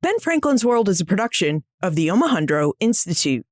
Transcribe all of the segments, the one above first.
Ben Franklin's World is a production of the Omohundro Institute.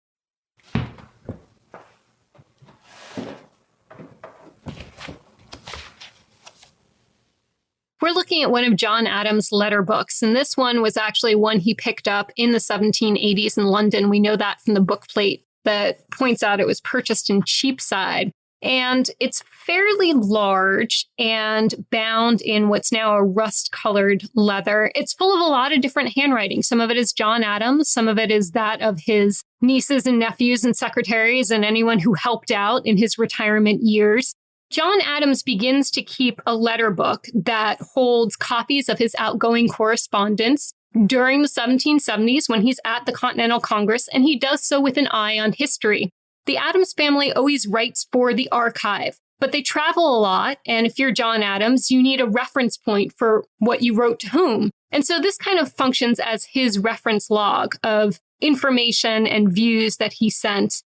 We're looking at one of John Adams' letter books, and this one was actually one he picked up in the 1780s in London. We know that from the book plate that points out it was purchased in Cheapside. And it's fairly large and bound in what's now a rust-colored leather. It's full of a lot of different handwriting. Some of it is John Adams. Some of it is that of his nieces and nephews and secretaries and anyone who helped out in his retirement years. John Adams begins to keep a letter book that holds copies of his outgoing correspondence during the 1770s when he's at the Continental Congress, and he does so with an eye on history. The Adams family always writes for the archive, but they travel a lot. And if you're John Adams, you need a reference point for what you wrote to whom. And so this kind of functions as his reference log of information and views that he sent.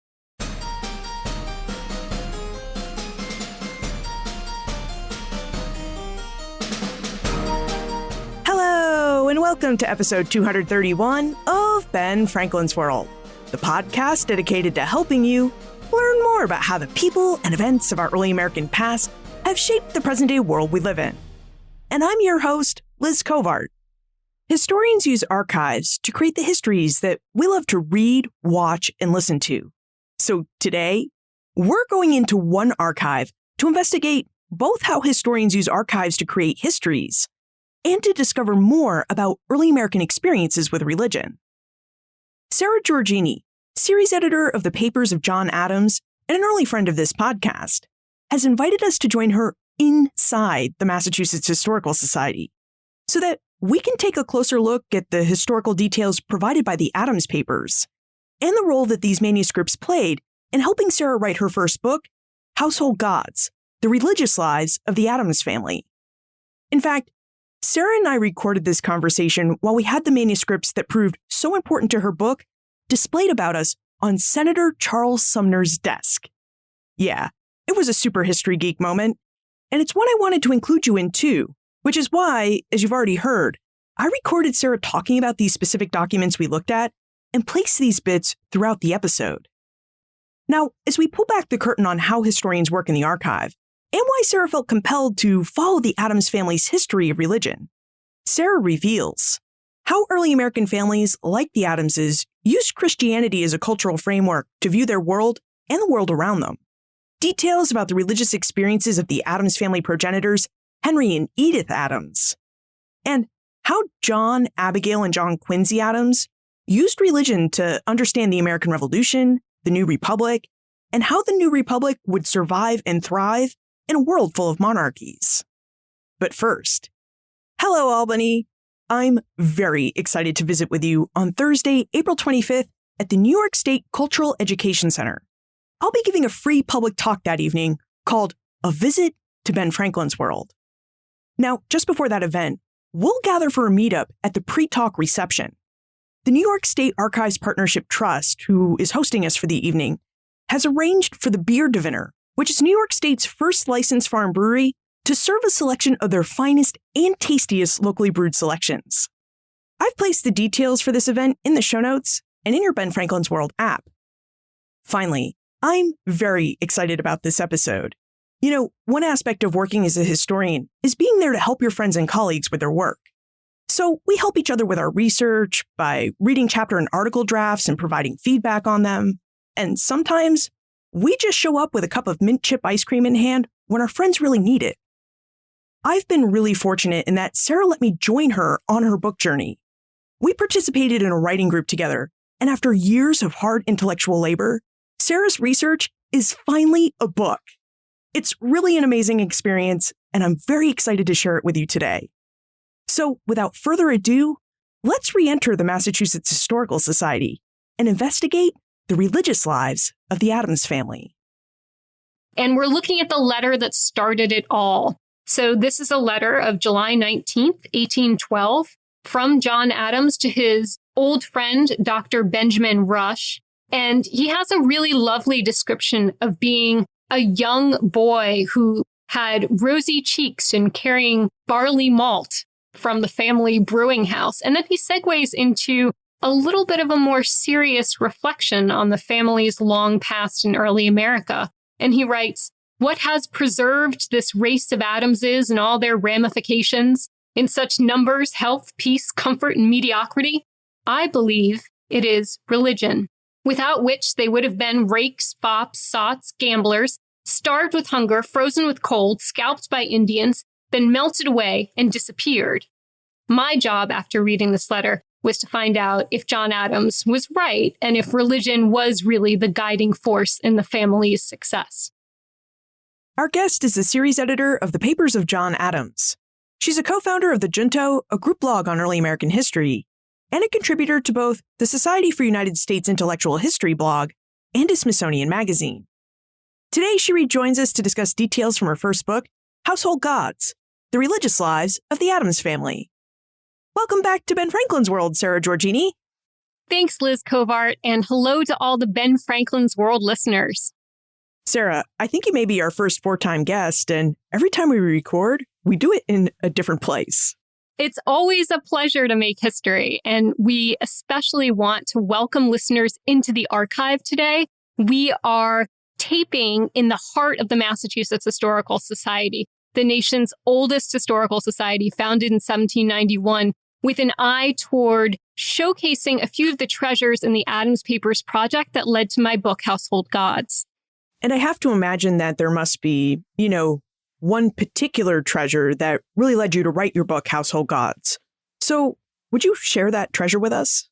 Hello, and welcome to episode 231 of Ben Franklin's World, the podcast dedicated to helping you learn more about how the people and events of our early American past have shaped the present-day world we live in. And I'm your host, Liz Covart. Historians use archives to create the histories that we love to read, watch, and listen to. So today, we're going into one archive to investigate both how historians use archives to create histories and to discover more about early American experiences with religion. Sarah Giorgini, series editor of the Papers of John Adams and an early friend of this podcast, has invited us to join her inside the Massachusetts Historical Society so that we can take a closer look at the historical details provided by the Adams Papers and the role that these manuscripts played in helping Sarah write her first book, Household Gods: The Religious Lives of the Adams Family. In fact, Sarah and I recorded this conversation while we had the manuscripts that proved so important to her book displayed about us on Senator Charles Sumner's desk. Yeah, it was a super history geek moment, and it's one I wanted to include you in too, which is why, as you've already heard, I recorded Sarah talking about these specific documents we looked at and placed these bits throughout the episode. Now, as we pull back the curtain on how historians work in the archive, and why Sarah felt compelled to follow the Adams family's history of religion, Sarah reveals how early American families like the Adamses used Christianity as a cultural framework to view their world and the world around them. Details about the religious experiences of the Adams family progenitors, Henry and Edith Adams, and how John, Abigail, and John Quincy Adams used religion to understand the American Revolution, the New Republic, and how the New Republic would survive and thrive in a world full of monarchies. But first, hello, Albany. I'm very excited to visit with you on Thursday, April 25th at the New York State Cultural Education Center. I'll be giving a free public talk that evening called A Visit to Ben Franklin's World. Now, just before that event, we'll gather for a meetup at the pre-talk reception. The New York State Archives Partnership Trust, who is hosting us for the evening, has arranged for the Beer Diviner, which is New York State's first licensed farm brewery, to serve a selection of their finest and tastiest locally brewed selections. I've placed the details for this event in the show notes and in your Ben Franklin's World app. Finally, I'm very excited about this episode. You know, one aspect of working as a historian is being there to help your friends and colleagues with their work. So we help each other with our research by reading chapter and article drafts and providing feedback on them. And sometimes we just show up with a cup of mint chip ice cream in hand when our friends really need it. I've been really fortunate in that Sarah let me join her on her book journey. We participated in a writing group together, and after years of hard intellectual labor, Sarah's research is finally a book. It's really an amazing experience, and I'm very excited to share it with you today. So, without further ado, let's re-enter the Massachusetts Historical Society and investigate the religious lives of the Adams family. And we're looking at the letter that started it all. So this is a letter of July 19th, 1812, from John Adams to his old friend, Dr. Benjamin Rush. And he has a really lovely description of being a young boy who had rosy cheeks and carrying barley malt from the family brewing house. And then he segues into a little bit of a more serious reflection on the family's long past in early America. And he writes, "What has preserved this race of Adamses and all their ramifications in such numbers, health, peace, comfort, and mediocrity? I believe it is religion, without which they would have been rakes, fops, sots, gamblers, starved with hunger, frozen with cold, scalped by Indians, been melted away, and disappeared." My job after reading this letter was to find out if John Adams was right and if religion was really the guiding force in the family's success. Our guest is the series editor of the Papers of John Adams. She's a co-founder of the Junto, a group blog on early American history, and a contributor to both the Society for United States Intellectual History blog and a Smithsonian magazine. Today, she rejoins us to discuss details from her first book, Household Gods, The Religious Lives of the Adams Family. Welcome back to Ben Franklin's World, Sarah Georgini. Thanks, Liz Covart, and hello to all the Ben Franklin's World listeners. Sarah, I think you may be our first four-time guest, and every time we record, we do it in a different place. It's always a pleasure to make history, and we especially want to welcome listeners into the archive today. We are taping in the heart of the Massachusetts Historical Society, the nation's oldest historical society, founded in 1791, with an eye toward showcasing a few of the treasures in the Adams Papers project that led to my book, Household Gods. And I have to imagine that there must be, one particular treasure that really led you to write your book, Household Gods. So would you share that treasure with us?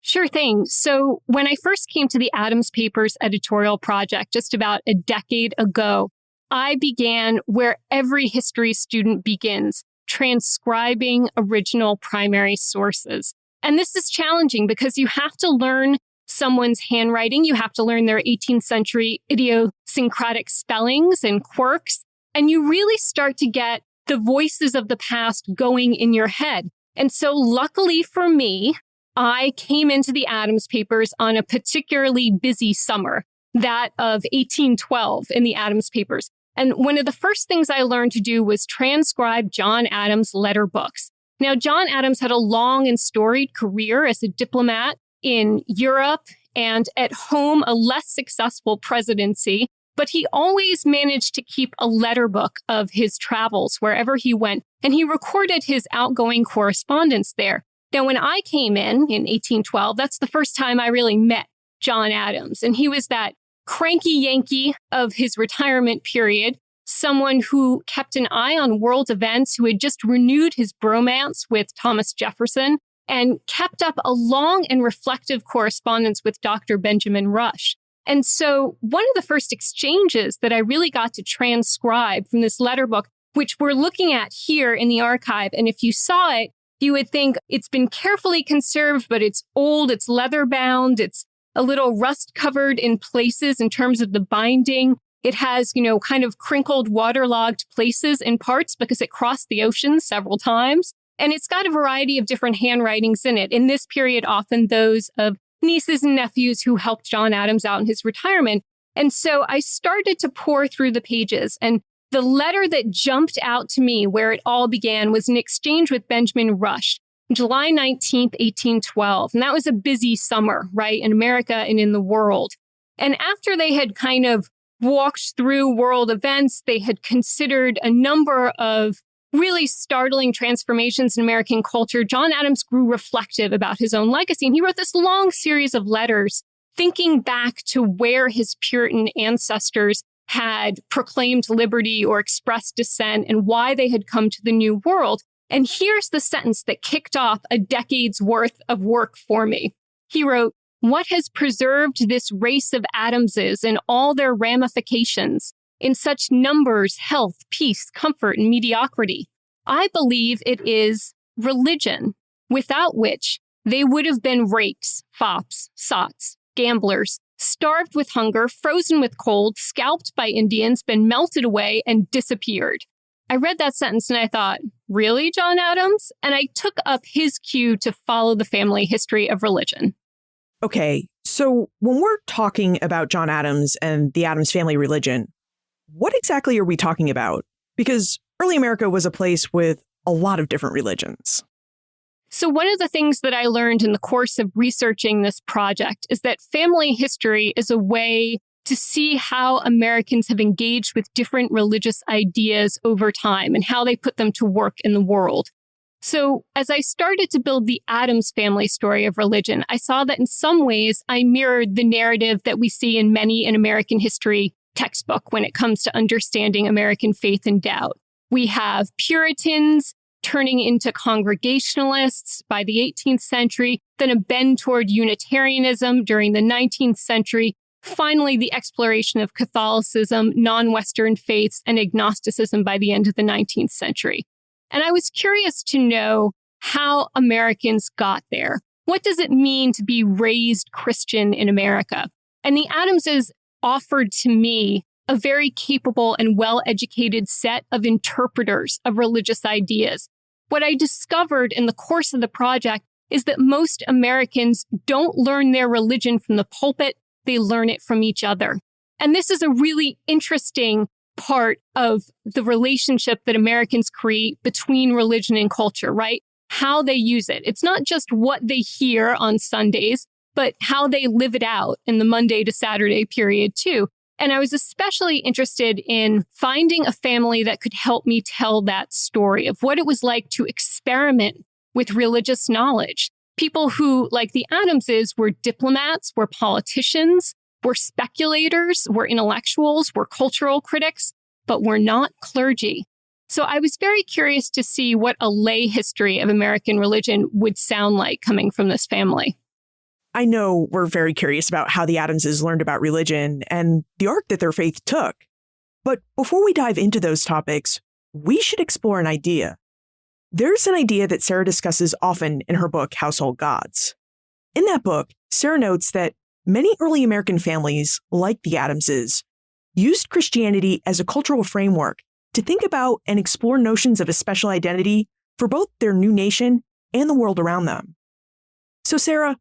Sure thing. So when I first came to the Adams Papers editorial project just about a decade ago, I began where every history student begins, transcribing original primary sources. And this is challenging because you have to learn someone's handwriting. You have to learn their 18th century idiosyncratic spellings and quirks. And you really start to get the voices of the past going in your head. And so luckily for me, I came into the Adams Papers on a particularly busy summer, that of 1812 in the Adams Papers. And one of the first things I learned to do was transcribe John Adams' letter books. Now, John Adams had a long and storied career as a diplomat in Europe and at home, a less successful presidency, but he always managed to keep a letter book of his travels wherever he went, and he recorded his outgoing correspondence there. Now, when I came in 1812, that's the first time I really met John Adams, and he was that cranky Yankee of his retirement period, someone who kept an eye on world events, who had just renewed his bromance with Thomas Jefferson and kept up a long and reflective correspondence with Dr. Benjamin Rush. And so one of the first exchanges that I really got to transcribe from this letter book, which we're looking at here in the archive, and if you saw it, you would think it's been carefully conserved, but it's old, it's leather bound, it's a little rust covered in places in terms of the binding. It has, kind of crinkled, waterlogged places in parts because it crossed the ocean several times. And it's got a variety of different handwritings in it. In this period, often those of nieces and nephews who helped John Adams out in his retirement. And so I started to pore through the pages, and the letter that jumped out to me where it all began was an exchange with Benjamin Rush, July 19th, 1812. And that was a busy summer, right, in America and in the world. And after they had kind of walked through world events, they had considered a number of really startling transformations in American culture. John Adams grew reflective about his own legacy, and he wrote this long series of letters thinking back to where his Puritan ancestors had proclaimed liberty or expressed dissent and why they had come to the New World. And here's the sentence that kicked off a decade's worth of work for me. He wrote, "What has preserved this race of Adamses and all their ramifications in such numbers, health, peace, comfort, and mediocrity? I believe it is religion, without which they would have been rakes, fops, sots, gamblers, starved with hunger, frozen with cold, scalped by Indians, been melted away, and disappeared." I read that sentence and I thought, really, John Adams? And I took up his cue to follow the family history of religion. Okay, so when we're talking about John Adams and the Adams family religion, what exactly are we talking about? Because early America was a place with a lot of different religions. So one of the things that I learned in the course of researching this project is that family history is a way to see how Americans have engaged with different religious ideas over time and how they put them to work in the world. So as I started to build the Addams family story of religion, I saw that in some ways I mirrored the narrative that we see in many an American history textbook when it comes to understanding American faith and doubt. We have Puritans turning into Congregationalists by the 18th century, then a bend toward Unitarianism during the 19th century, finally the exploration of Catholicism, non-Western faiths, and agnosticism by the end of the 19th century. And I was curious to know how Americans got there. What does it mean to be raised Christian in America? And the Addamses offered to me a very capable and well-educated set of interpreters of religious ideas. What I discovered in the course of the project is that most Americans don't learn their religion from the pulpit, they learn it from each other. And this is a really interesting part of the relationship that Americans create between religion and culture, right? How they use it. It's not just what they hear on Sundays, but how they live it out in the Monday to Saturday period too. And I was especially interested in finding a family that could help me tell that story of what it was like to experiment with religious knowledge. People who, like the Addamses, were diplomats, were politicians, were speculators, were intellectuals, were cultural critics, but were not clergy. So I was very curious to see what a lay history of American religion would sound like coming from this family. I know we're very curious about how the Addamses learned about religion and the arc that their faith took. But before we dive into those topics, we should explore an idea. There's an idea that Sarah discusses often in her book, Household Gods. In that book, Sarah notes that many early American families, like the Addamses, used Christianity as a cultural framework to think about and explore notions of a special identity for both their new nation and the world around them. So, Sarah,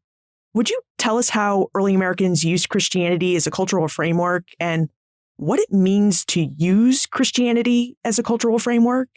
would you tell us how early Americans used Christianity as a cultural framework and what it means to use Christianity as a cultural framework?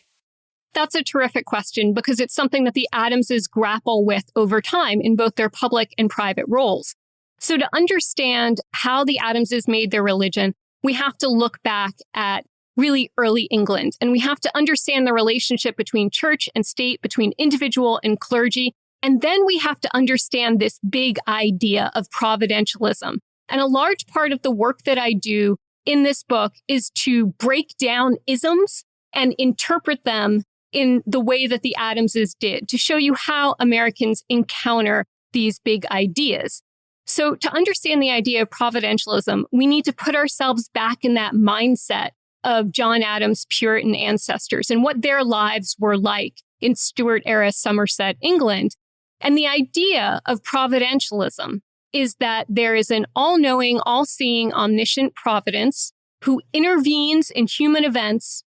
That's a terrific question because it's something that the Addamses grapple with over time in both their public and private roles. So to understand how the Addamses made their religion, we have to look back at really early England, and we have to understand the relationship between church and state, between individual and clergy. And then we have to understand this big idea of providentialism. And a large part of the work that I do in this book is to break down isms and interpret them in the way that the Addamses did, to show you how Americans encounter these big ideas. So to understand the idea of providentialism, we need to put ourselves back in that mindset of John Adams' Puritan ancestors and what their lives were like in Stuart-era Somerset, England. And the idea of providentialism is that there is an all-knowing, all-seeing, omniscient providence who intervenes in human events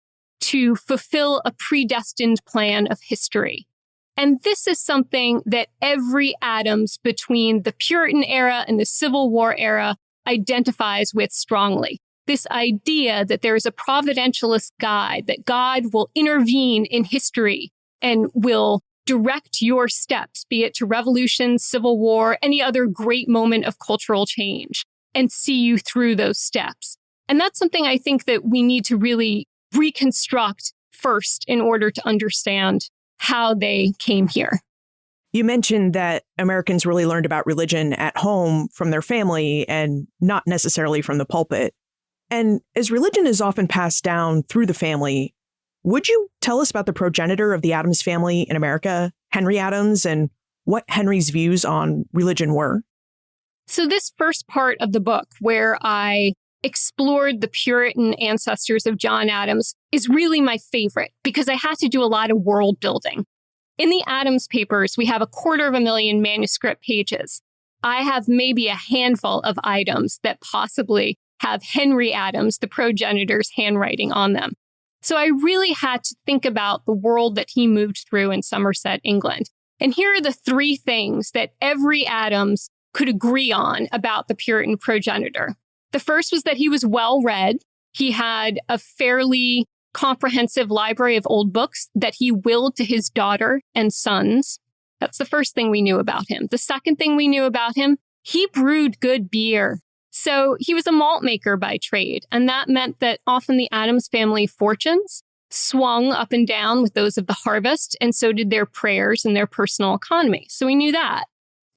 to fulfill a predestined plan of history. And this is something that every Adams between the Puritan era and the Civil War era identifies with strongly. This idea that there is a providentialist God, that God will intervene in history and will direct your steps, be it to revolution, civil war, any other great moment of cultural change, and see you through those steps. And that's something I think that we need to really reconstruct first in order to understand how they came here. You mentioned that Americans really learned about religion at home from their family and not necessarily from the pulpit. And as religion is often passed down through the family, would you tell us about the progenitor of the Addams family in America, Henry Addams, and what Henry's views on religion were? So this first part of the book, where I explored the Puritan ancestors of John Adams, is really my favorite because I had to do a lot of world building. In the Addams papers, we have 250,000 manuscript pages. I have maybe a handful of items that possibly have Henry Addams, the progenitor's handwriting on them. So I really had to think about the world that he moved through in Somerset, England. And here are the three things that every Addams could agree on about the Puritan progenitor. The first was that he was well-read. He had a fairly comprehensive library of old books that he willed to his daughter and sons. That's the first thing we knew about him. The second thing we knew about him, he brewed good beer. So he was a malt maker by trade, and that meant that often the Adams family fortunes swung up and down with those of the harvest, and so did their prayers and their personal economy. So we knew that.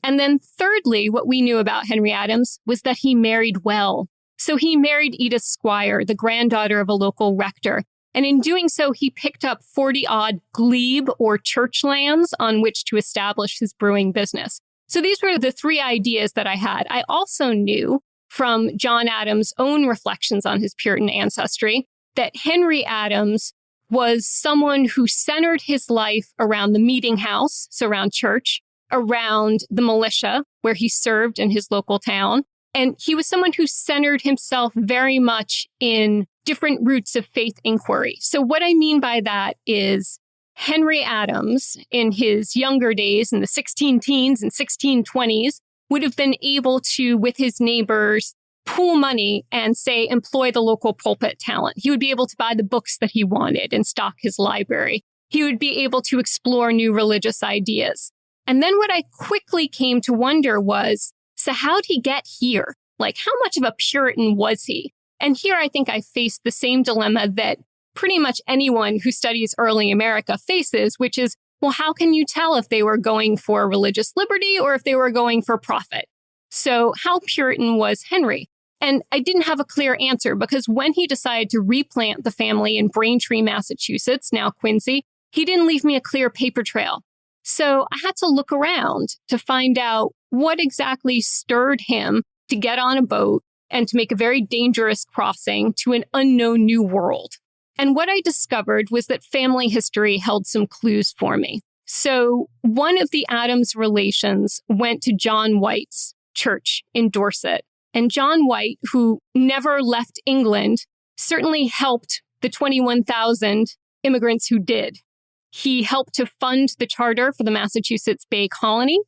And then thirdly, what we knew about Henry Adams was that he married well. So he married Edith Squire, the granddaughter of a local rector. And in doing so, he picked up 40-odd glebe or church lands on which to establish his brewing business. So these were the three ideas that I had. I also knew from John Adams' own reflections on his Puritan ancestry that Henry Adams was someone who centered his life around the meeting house, so around church, around the militia, where he served in his local town. And he was someone who centered himself very much in different routes of faith inquiry. So what I mean by that is Henry Adams, in his younger days, in the 16 teens and 1620s, would have been able to, with his neighbors, pool money and, say, employ the local pulpit talent. He would be able to buy the books that he wanted and stock his library. He would be able to explore new religious ideas. And then what I quickly came to wonder was, so how'd he get here? Like, how much of a Puritan was he? And here I think I faced the same dilemma that pretty much anyone who studies early America faces, which is, well, how can you tell if they were going for religious liberty or if they were going for profit? So how Puritan was Henry? And I didn't have a clear answer because when he decided to replant the family in Braintree, Massachusetts, now Quincy, he didn't leave me a clear paper trail. So I had to look around to find out what exactly stirred him to get on a boat and to make a very dangerous crossing to an unknown new world. And what I discovered was that family history held some clues for me. So one of the Adams relations went to John White's church in Dorset. And John White, who never left England, certainly helped the 21,000 immigrants who did. He helped to fund the charter for the Massachusetts Bay Colony,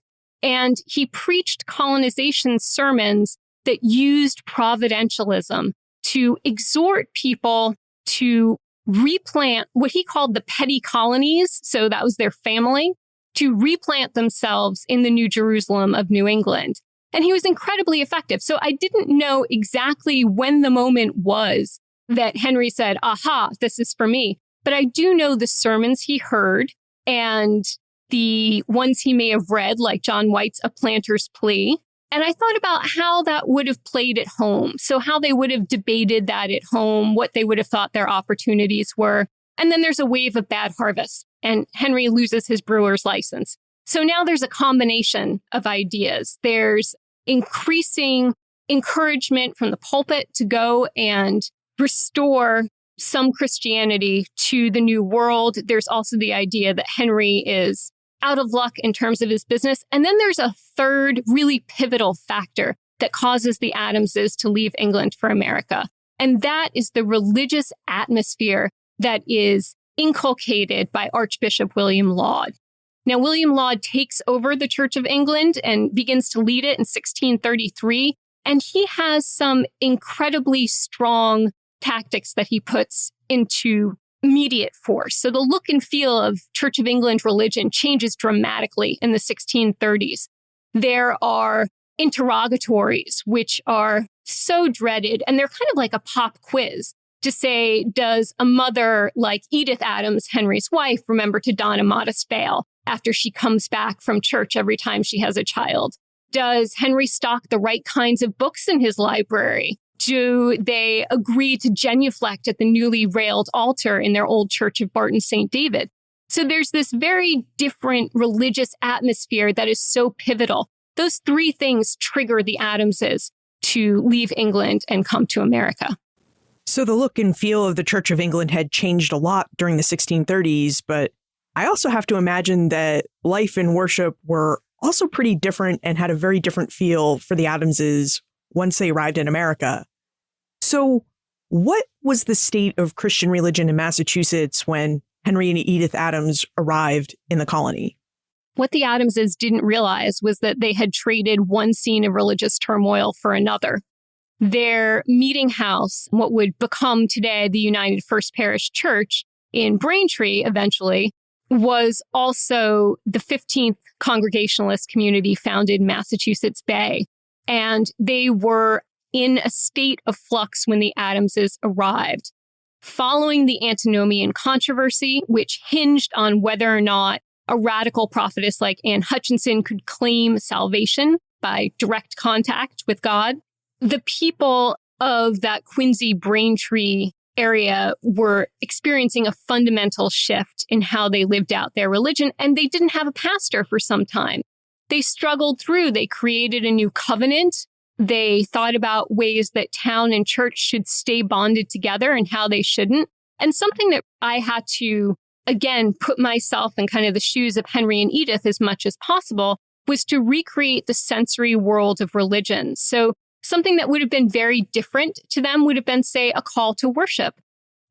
and he preached colonization sermons that used providentialism to exhort people to replant what he called the petty colonies, so that was their family, to replant themselves in the New Jerusalem of New England. And he was incredibly effective. So I didn't know exactly when the moment was that Henry said, aha, this is for me. But I do know the sermons he heard and the ones he may have read, like John White's A Planter's Plea. And I thought about how that would have played at home. So how they would have debated that at home, what they would have thought their opportunities were. And then there's a wave of bad harvest and Henry loses his brewer's license. So now there's a combination of ideas. There's increasing encouragement from the pulpit to go and restore some Christianity to the New World. There's also the idea that Henry is out of luck in terms of his business. And then there's a third really pivotal factor that causes the Adamses to leave England for America. And that is the religious atmosphere that is inculcated by Archbishop William Laud. Now, William Laud takes over the Church of England and begins to lead it in 1633. And he has some incredibly strong tactics that he puts into immediate force. So the look and feel of Church of England religion changes dramatically in the 1630s. There are interrogatories, which are so dreaded, and they're kind of like a pop quiz to say, does a mother like Edith Adams, Henry's wife, remember to don a modest veil after she comes back from church every time she has a child? Does Henry stock the right kinds of books in his library? Do they agree to genuflect at the newly railed altar in their old church of Barton St. David? So there's this very different religious atmosphere that is so pivotal. Those three things trigger the Adamses to leave England and come to America. So the look and feel of the Church of England had changed a lot during the 1630s, but I also have to imagine that life and worship were also pretty different and had a very different feel for the Adamses once they arrived in America. So what was the state of Christian religion in Massachusetts when Henry and Edith Adams arrived in the colony? What the Adamses didn't realize was that they had traded one scene of religious turmoil for another. their meeting house, what would become today the United First Parish Church in Braintree eventually, was also the 15th Congregationalist community founded in Massachusetts Bay. And they were in a state of flux when the Adamses arrived. Following the antinomian controversy, which hinged on whether or not a radical prophetess like Anne Hutchinson could claim salvation by direct contact with God, the people of that Quincy Braintree area were experiencing a fundamental shift in how they lived out their religion, and they didn't have a pastor for some time. They struggled through. They created a new covenant. They thought about ways that town and church should stay bonded together and how they shouldn't. And something that I had to, again, put myself in kind of the shoes of Henry and Edith as much as possible was to recreate the sensory world of religion. So something that would have been very different to them would have been, say, a call to worship.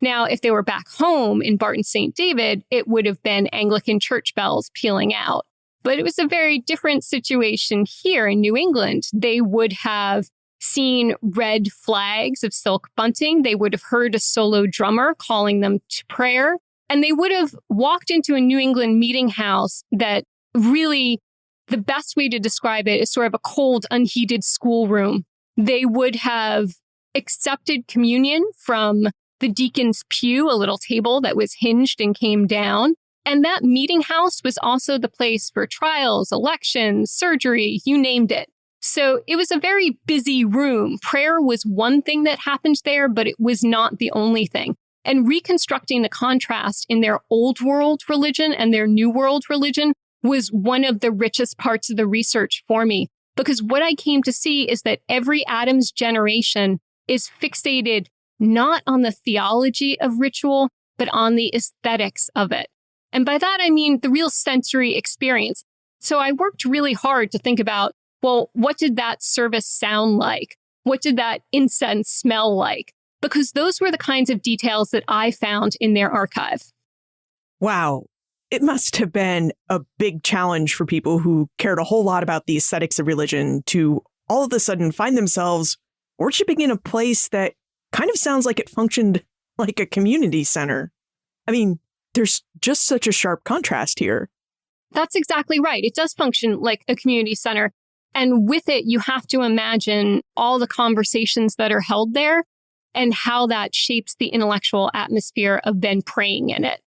Now, if they were back home in Barton St. David, it would have been Anglican church bells pealing out. But it was a very different situation here in New England. They would have seen red flags of silk bunting. They would have heard a solo drummer calling them to prayer. And they would have walked into a New England meeting house that really, the best way to describe it is sort of a cold, unheated schoolroom. They would have accepted communion from the deacon's pew, a little table that was hinged and came down. And that meeting house was also the place for trials, elections, surgery, you named it. So it was a very busy room. Prayer was one thing that happened there, but it was not the only thing. And reconstructing the contrast in their old world religion and their new world religion was one of the richest parts of the research for me. Because what I came to see is that every Adams generation is fixated not on the theology of ritual, but on the aesthetics of it. And by that, I mean the real sensory experience. So I worked really hard to think about, well, what did that service sound like? What did that incense smell like? Because those were the kinds of details that I found in their archive. Wow. It must have been a big challenge for people who cared a whole lot about the aesthetics of religion to all of a sudden find themselves worshiping in a place that kind of sounds like it functioned like a community center. I mean, there's just such a sharp contrast here. That's exactly right. It does function like a community center. And with it, you have to imagine all the conversations that are held there and how that shapes the intellectual atmosphere of then praying in it.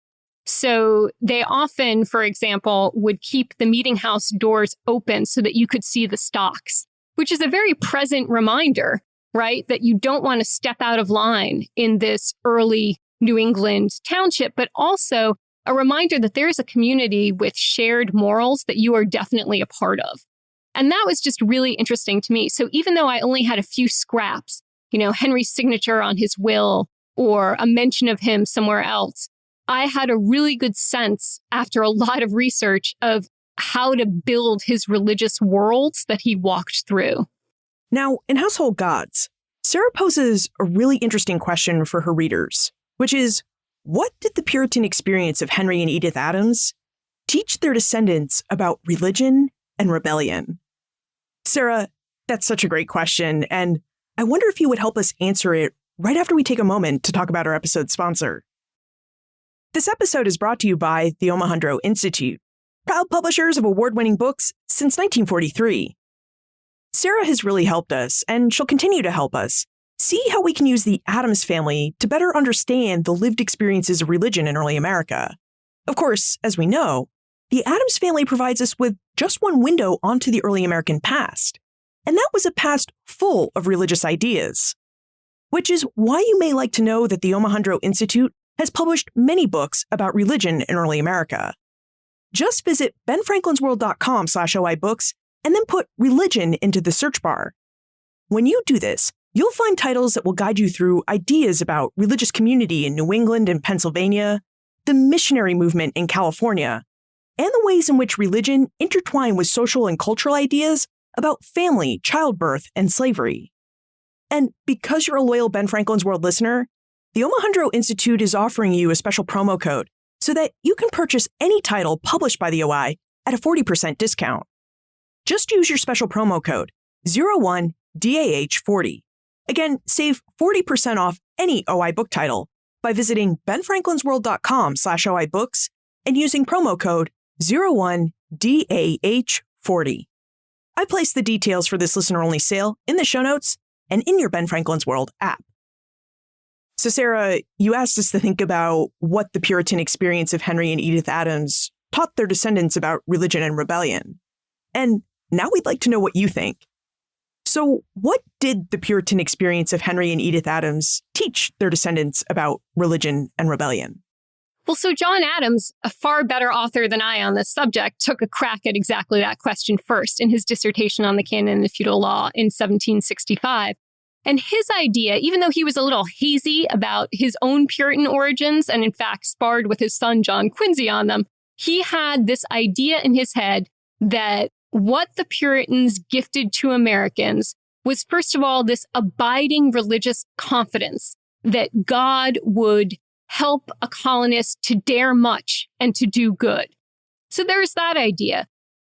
So they often, for example, would keep the meeting house doors open so that you could see the stocks, which is a very present reminder, right? That you don't want to step out of line in this early New England township, but also a reminder that there is a community with shared morals that you are definitely a part of. And that was just really interesting to me. So even though I only had a few scraps, Henry's signature on his will or a mention of him somewhere else, I had a really good sense after a lot of research of how to build his religious worlds that he walked through. Now, in Household Gods, Sarah poses a really interesting question for her readers, which is, what did the Puritan experience of Henry and Edith Adams teach their descendants about religion and rebellion? Sarah, that's such a great question, and I wonder if you would help us answer it right after we take a moment to talk about our episode sponsor. This episode is brought to you by the Omohundro Institute, proud publishers of award-winning books since 1943. Sarah has really helped us, and she'll continue to help us, see how we can use the Adams family to better understand the lived experiences of religion in early America. Of course, as we know, the Adams family provides us with just one window onto the early American past, and that was a past full of religious ideas. Which is why you may like to know that the Omohundro Institute has published many books about religion in early America. Just visit benfranklinsworld.com/OI books and then put religion into the search bar. When you do this, you'll find titles that will guide you through ideas about religious community in New England and Pennsylvania, the missionary movement in California, and the ways in which religion intertwined with social and cultural ideas about family, childbirth, and slavery. And because you're a loyal Ben Franklin's World listener, the Omohundro Institute is offering you a special promo code so that you can purchase any title published by the OI at a 40% discount. Just use your special promo code 01DAH40 Again, save 40% off any OI book title by visiting benfranklinsworld.com/OI books and using promo code 01DAH40. I placed the details for this listener-only sale in the show notes and in your Ben Franklin's World app. So, Sarah, you asked us to think about what the Puritan experience of Henry and Edith Adams taught their descendants about religion and rebellion. And now we'd like to know what you think. So, what did the Puritan experience of Henry and Edith Adams teach their descendants about religion and rebellion? Well, so John Adams, a far better author than I on this subject, took a crack at exactly that question first in his dissertation on the canon of feudal law in 1765. And his idea, even though he was a little hazy about his own Puritan origins and in fact sparred with his son John Quincy on them, he had this idea in his head that what the Puritans gifted to Americans was, first of all, this abiding religious confidence that God would help a colonist to dare much and to do good. So there's that idea.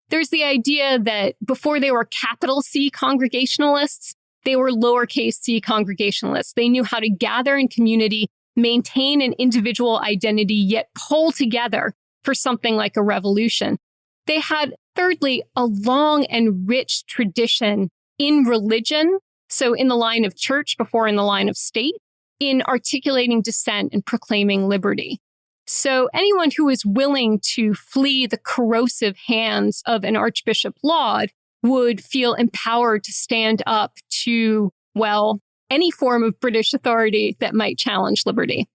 There's the idea that before they were capital C Congregationalists, they were lowercase c Congregationalists. They knew how to gather in community, maintain an individual identity, yet pull together for something like a revolution. They had, thirdly, a long and rich tradition in religion, so in the line of church before in the line of state, in articulating dissent and proclaiming liberty. So anyone who is willing to flee the corrosive hands of an Archbishop Laud would feel empowered to stand up to, well, any form of British authority that might challenge liberty.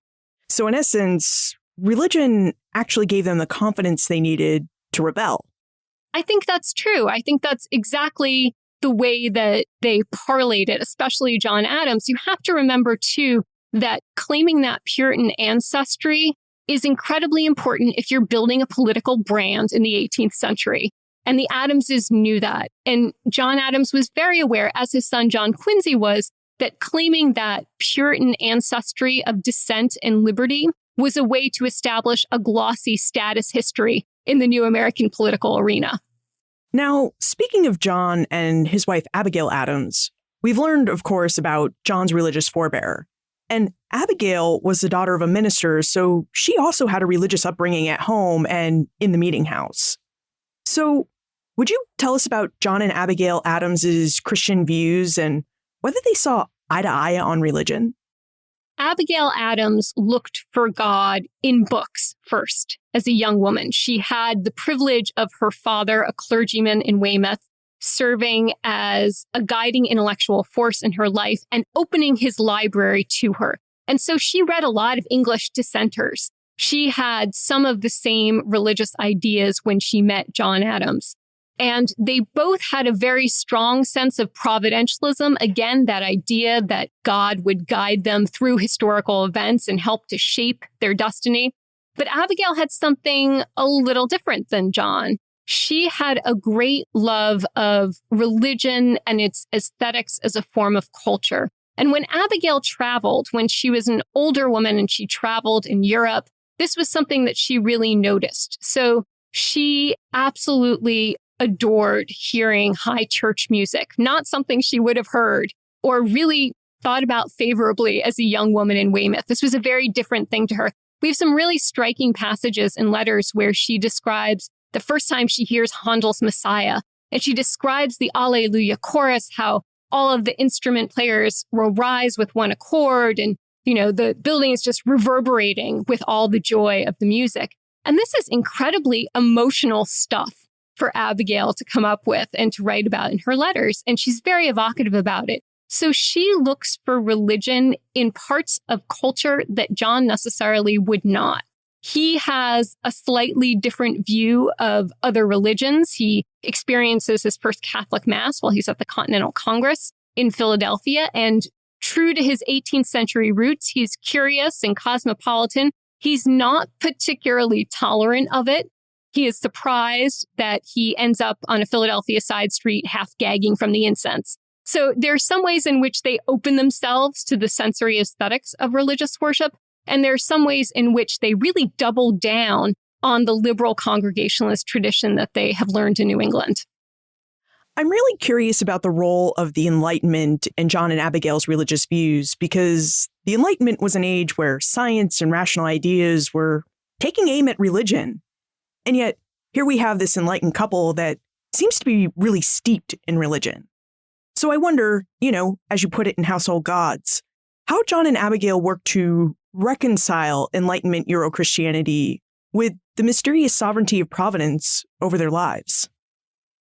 So in essence, religion actually gave them the confidence they needed to rebel. I think that's true. I think that's exactly the way that they parlayed it, especially John Adams. You have to remember, too, that claiming that Puritan ancestry is incredibly important if you're building a political brand in the 18th century. And the Adamses knew that. And John Adams was very aware, as his son John Quincy was, that claiming that Puritan ancestry of dissent and liberty was a way to establish a glossy status history in the new American political arena. Now, speaking of John and his wife Abigail Adams, we've learned, of course, about John's religious forebear. And Abigail was the daughter of a minister, so she also had a religious upbringing at home and in the meeting house. So would you tell us about John and Abigail Adams's Christian views and whether they saw eye to eye on religion? Abigail Adams looked for God in books first as a young woman. She had the privilege of her father, a clergyman in Weymouth, serving as a guiding intellectual force in her life and opening his library to her. And so she read a lot of English dissenters. She had some of the same religious ideas when she met John Adams. And they both had a very strong sense of providentialism. Again, that idea that God would guide them through historical events and help to shape their destiny. But Abigail had something a little different than John. She had a great love of religion and its aesthetics as a form of culture. And when Abigail traveled, when she was an older woman and she traveled in Europe, this was something that she really noticed. So she absolutely adored hearing high church music, not something she would have heard or really thought about favorably as a young woman in Weymouth. This was a very different thing to her. We have some really striking passages in letters where she describes the first time she hears Handel's Messiah, and she describes the Alleluia chorus, how all of the instrument players will rise with one accord, and, the building is just reverberating with all the joy of the music. And this is incredibly emotional stuff for Abigail to come up with and to write about in her letters, and she's very evocative about it. So she looks for religion in parts of culture that John necessarily would not. He has a slightly different view of other religions. He experiences his first Catholic Mass while he's at the Continental Congress in Philadelphia. And true to his 18th century roots, he's curious and cosmopolitan. He's not particularly tolerant of it. He is surprised that he ends up on a Philadelphia side street half gagging from the incense. So there are some ways in which they open themselves to the sensory aesthetics of religious worship. And there are some ways in which they really double down on the liberal Congregationalist tradition that they have learned in New England. I'm really curious about the role of the Enlightenment in John and Abigail's religious views, because the Enlightenment was an age where science and rational ideas were taking aim at religion. And yet, here we have this enlightened couple that seems to be really steeped in religion. So I wonder, as you put it in Household Gods, how John and Abigail work to reconcile Enlightenment Euro-Christianity with the mysterious sovereignty of providence over their lives.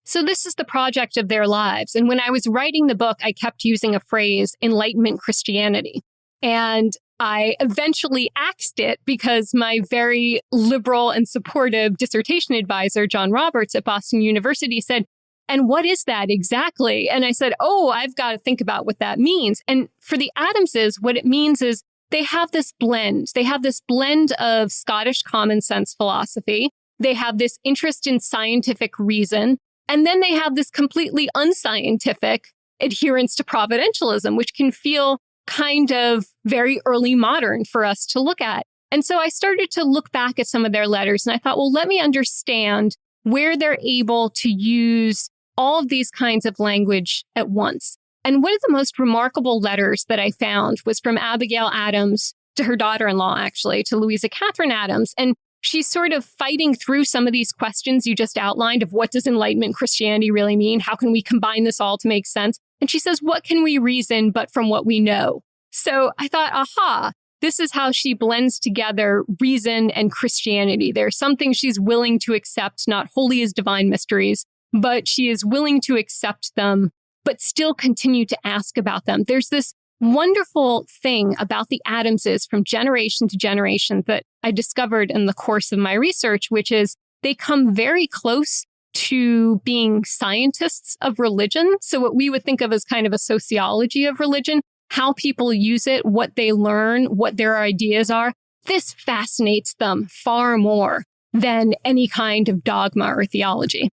So this is the project of their lives. And when I was writing the book, I kept using a phrase, Enlightenment Christianity. And I eventually axed it because my very liberal and supportive dissertation advisor, John Roberts at Boston University, said, "And what is that exactly?" And I said, I've got to think about what that means. And for the Adamses, what it means is they have this blend. They have this blend of Scottish common sense philosophy. They have this interest in scientific reason. And then they have this completely unscientific adherence to providentialism, which can feel kind of very early modern for us to look at. And so I started to look back at some of their letters and I thought, well, let me understand where they're able to use all of these kinds of language at once. And one of the most remarkable letters that I found was from Abigail Adams to her daughter-in-law, actually, to Louisa Catherine Adams. And she's sort of fighting through some of these questions you just outlined of what does Enlightenment Christianity really mean? How can we combine this all to make sense? And she says, what can we reason but from what we know? So I thought, aha, this is how she blends together reason and Christianity. There's something she's willing to accept, not wholly as divine mysteries, but she is willing to accept them, but still continue to ask about them. There's this wonderful thing about the Adamses from generation to generation that I discovered in the course of my research, which is they come very close to being scientists of religion. So what we would think of as kind of a sociology of religion, how people use it, what they learn, what their ideas are. This fascinates them far more than any kind of dogma or theology.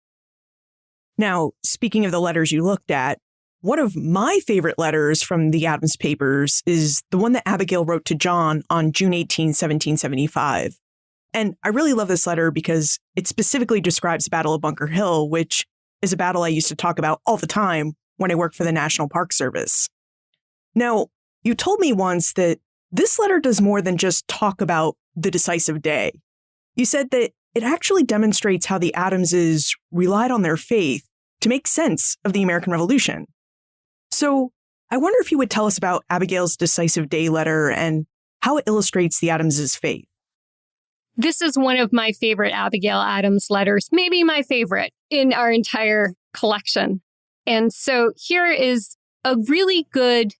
Now, speaking of the letters you looked at, one of my favorite letters from the Adams papers is the one that Abigail wrote to John on June 18, 1775. And I really love this letter because it specifically describes the Battle of Bunker Hill, which is a battle I used to talk about all the time when I worked for the National Park Service. Now, you told me once that this letter does more than just talk about the decisive day. You said that it actually demonstrates how the Adamses relied on their faith to make sense of the American Revolution. So I wonder if you would tell us about Abigail's decisive day letter and how it illustrates the Adamses' faith. This is one of my favorite Abigail Adams letters, maybe my favorite in our entire collection. And so here is a really good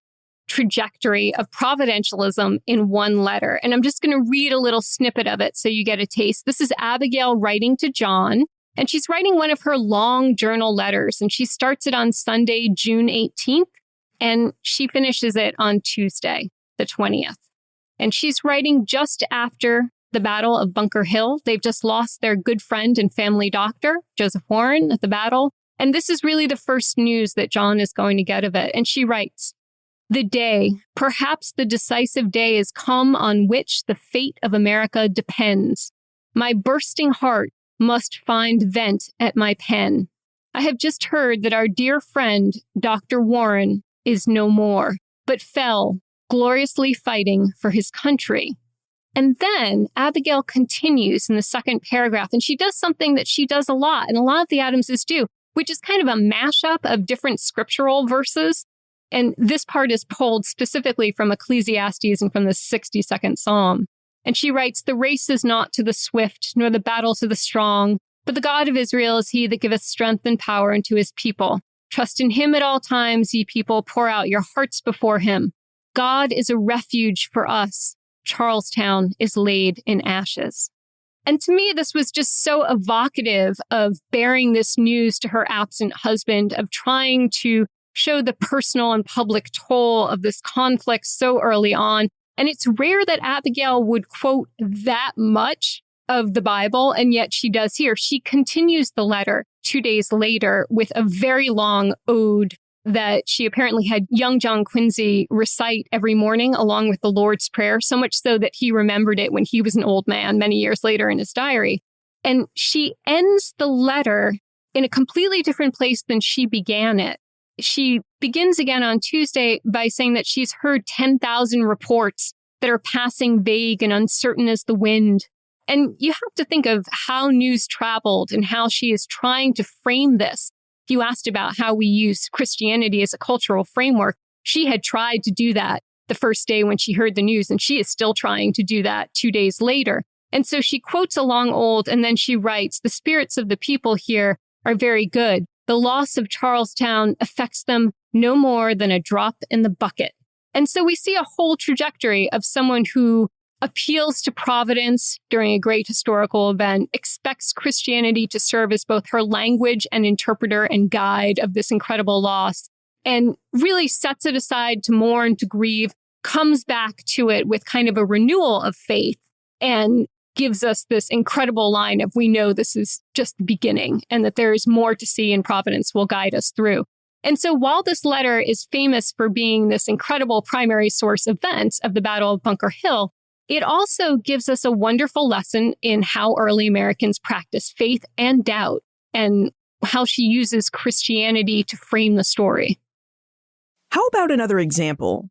trajectory of providentialism in one letter. And I'm just going to read a little snippet of it so you get a taste. This is Abigail writing to John. And she's writing one of her long journal letters, and she starts it on Sunday, June 18th, and she finishes it on Tuesday, the 20th. And she's writing just after the Battle of Bunker Hill. They've just lost their good friend and family doctor, Joseph Warren, at the battle. And this is really the first news that John is going to get of it. And she writes, "The day, perhaps the decisive day, is come on which the fate of America depends. My bursting heart must find vent at my pen. I have just heard that our dear friend, Dr. Warren, is no more, but fell, gloriously fighting for his country." And then Abigail continues in the second paragraph, and she does something that she does a lot, and a lot of the Adamses do, which is kind of a mashup of different scriptural verses. And this part is pulled specifically from Ecclesiastes and from the 62nd Psalm. And she writes, "The race is not to the swift, nor the battle to the strong, but the God of Israel is he that giveth strength and power unto his people. Trust in him at all times, ye people, pour out your hearts before him. God is a refuge for us. Charlestown is laid in ashes." And to me, this was just so evocative of bearing this news to her absent husband, of trying to show the personal and public toll of this conflict so early on. And it's rare that Abigail would quote that much of the Bible, and yet she does here. She continues the letter 2 days later with a very long ode that she apparently had young John Quincy recite every morning along with the Lord's Prayer, so much so that he remembered it when he was an old man many years later in his diary. And she ends the letter in a completely different place than she began it. She begins again on Tuesday by saying that she's heard 10,000 reports that are passing vague and uncertain as the wind. And you have to think of how news traveled and how she is trying to frame this. You asked about how we use Christianity as a cultural framework. She had tried to do that the first day when she heard the news, and she is still trying to do that 2 days later. And so she quotes along old, and then she writes, "The spirits of the people here are very good. The loss of Charlestown affects them no more than a drop in the bucket." And so we see a whole trajectory of someone who appeals to providence during a great historical event, expects Christianity to serve as both her language and interpreter and guide of this incredible loss, and really sets it aside to mourn, to grieve, comes back to it with kind of a renewal of faith, and gives us this incredible line of, we know this is just the beginning and that there is more to see and providence will guide us through. And so while this letter is famous for being this incredible primary source event of the Battle of Bunker Hill, it also gives us a wonderful lesson in how early Americans practice faith and doubt and how she uses Christianity to frame the story. How about another example?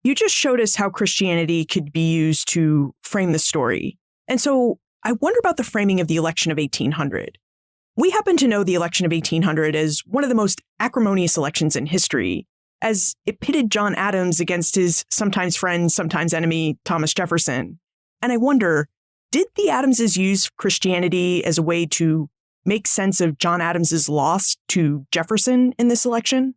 You just showed us how Christianity could be used to frame the story. And so I wonder about the framing of the election of 1800. We happen to know the election of 1800 as one of the most acrimonious elections in history, as it pitted John Adams against his sometimes friend, sometimes enemy, Thomas Jefferson. And I wonder, did the Adamses use Christianity as a way to make sense of John Adams's loss to Jefferson in this election?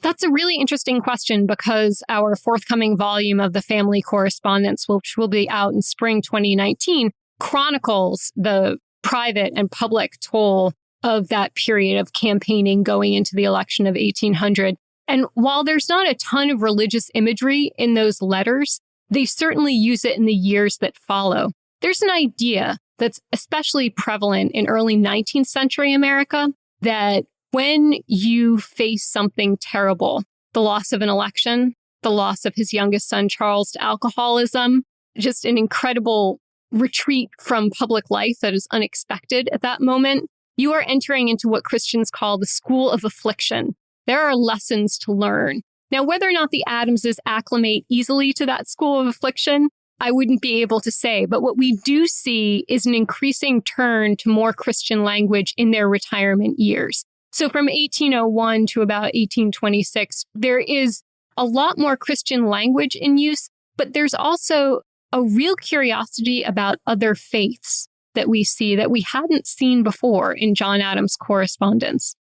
That's a really interesting question, because our forthcoming volume of the family correspondence, which will be out in spring 2019, chronicles the private and public toll of that period of campaigning going into the election of 1800. And while there's not a ton of religious imagery in those letters, they certainly use it in the years that follow. There's an idea that's especially prevalent in early 19th century America that when you face something terrible, the loss of an election, the loss of his youngest son, Charles, to alcoholism, just an incredible retreat from public life that is unexpected at that moment, you are entering into what Christians call the school of affliction. There are lessons to learn. Now, whether or not the Adamses acclimate easily to that school of affliction, I wouldn't be able to say. But what we do see is an increasing turn to more Christian language in their retirement years. So from 1801 to about 1826, there is a lot more Christian language in use, but there's also a real curiosity about other faiths that we see that we hadn't seen before in John Adams' correspondence.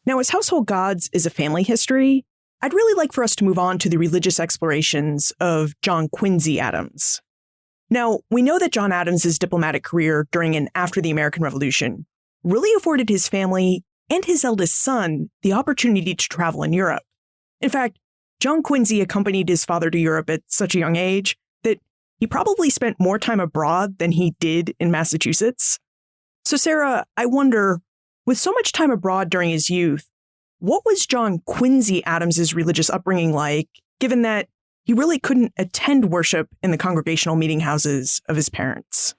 Now, as Household Gods is a family history, I'd really like for us to move on to the religious explorations of John Quincy Adams. Now, we know that John Adams' diplomatic career during and after the American Revolution really afforded his family and his eldest son the opportunity to travel in Europe. In fact, John Quincy accompanied his father to Europe at such a young age that he probably spent more time abroad than he did in Massachusetts. So, Sarah, I wonder, with so much time abroad during his youth, what was John Quincy Adams's religious upbringing like, given that he really couldn't attend worship in the congregational meeting houses of his parents?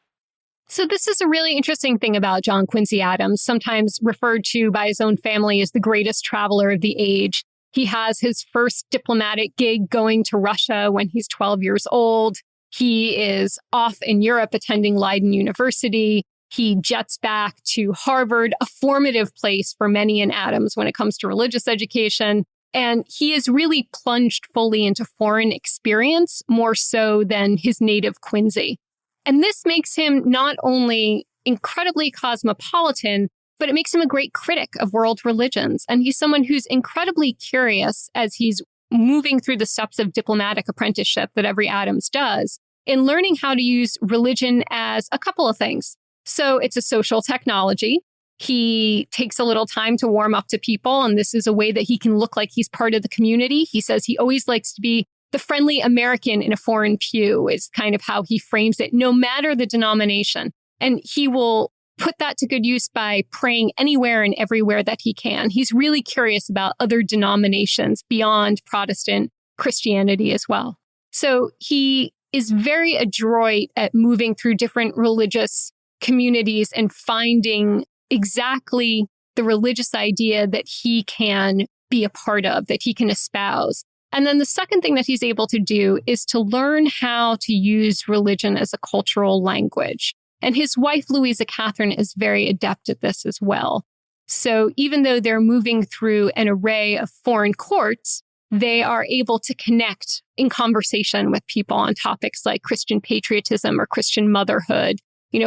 So this is a really interesting thing about John Quincy Adams, sometimes referred to by his own family as the greatest traveler of the age. He has his first diplomatic gig going to Russia when he's 12 years old. He is off in Europe attending Leiden University. He jets back to Harvard, a formative place for many in Adams when it comes to religious education. And he is really plunged fully into foreign experience, more so than his native Quincy. And this makes him not only incredibly cosmopolitan, but it makes him a great critic of world religions. And he's someone who's incredibly curious as he's moving through the steps of diplomatic apprenticeship that every Adams does in learning how to use religion as a couple of things. So it's a social technology. He takes a little time to warm up to people, and this is a way that he can look like he's part of the community. He says he always likes to be the friendly American in a foreign pew is kind of how he frames it, no matter the denomination. And he will put that to good use by praying anywhere and everywhere that he can. He's really curious about other denominations beyond Protestant Christianity as well. So he is very adroit at moving through different religious communities and finding exactly the religious idea that he can be a part of, that he can espouse. And then the second thing that he's able to do is to learn how to use religion as a cultural language. And his wife, Louisa Catherine, is very adept at this as well. So even though they're moving through an array of foreign courts, they are able to connect in conversation with people on topics like Christian patriotism or Christian motherhood,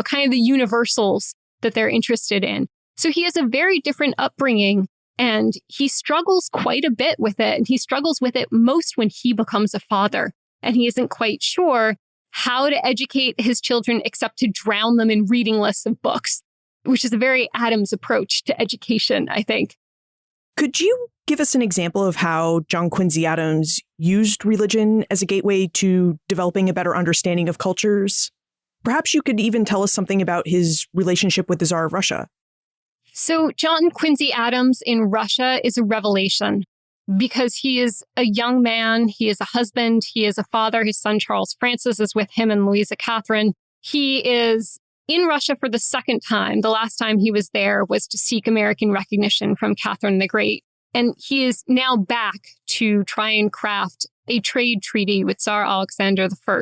kind of the universals that they're interested in. So he has a very different upbringing, and he struggles quite a bit with it. And he struggles with it most when he becomes a father. And he isn't quite sure how to educate his children except to drown them in reading lists of books, which is a very Adams approach to education, I think. Could you give us an example of how John Quincy Adams used religion as a gateway to developing a better understanding of cultures? Perhaps you could even tell us something about his relationship with the Tsar of Russia. So John Quincy Adams in Russia is a revelation because he is a young man, he is a husband, he is a father. His son, Charles Francis, is with him and Louisa Catherine. He is in Russia for the second time. The last time he was there was to seek American recognition from Catherine the Great. And he is now back to try and craft a trade treaty with Tsar Alexander I,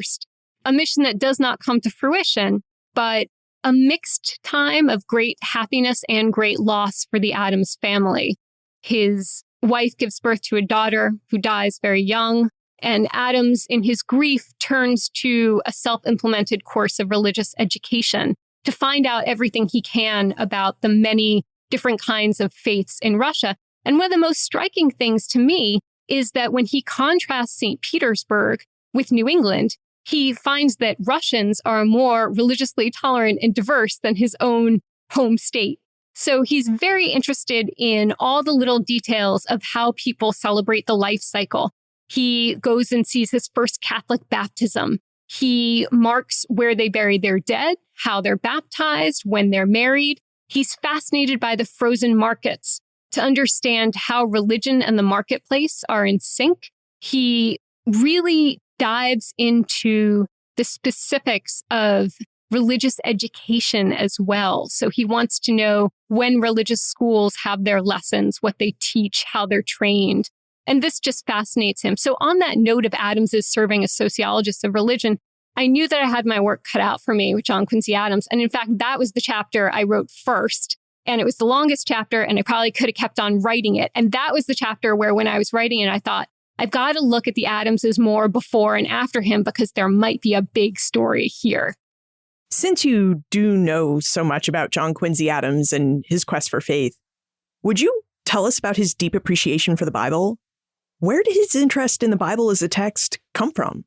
a mission that does not come to fruition, but a mixed time of great happiness and great loss for the Adams family. His wife gives birth to a daughter who dies very young, and Adams, in his grief, turns to a self-implemented course of religious education to find out everything he can about the many different kinds of faiths in Russia. And one of the most striking things to me is that when he contrasts St. Petersburg with New England, he finds that Russians are more religiously tolerant and diverse than his own home state. So he's very interested in all the little details of how people celebrate the life cycle. He goes and sees his first Catholic baptism. He marks where they bury their dead, how they're baptized, when they're married. He's fascinated by the frozen markets to understand how religion and the marketplace are in sync. He really dives into the specifics of religious education as well. So he wants to know when religious schools have their lessons, what they teach, how they're trained. And this just fascinates him. So on that note of Adams as serving as sociologist of religion, I knew that I had my work cut out for me with John Quincy Adams. And in fact, that was the chapter I wrote first. And it was the longest chapter, and I probably could have kept on writing it. And that was the chapter where when I was writing it, I thought, I've got to look at the Adamses more before and after him because there might be a big story here. Since you do know so much about John Quincy Adams and his quest for faith, would you tell us about his deep appreciation for the Bible? Where did his interest in the Bible as a text come from?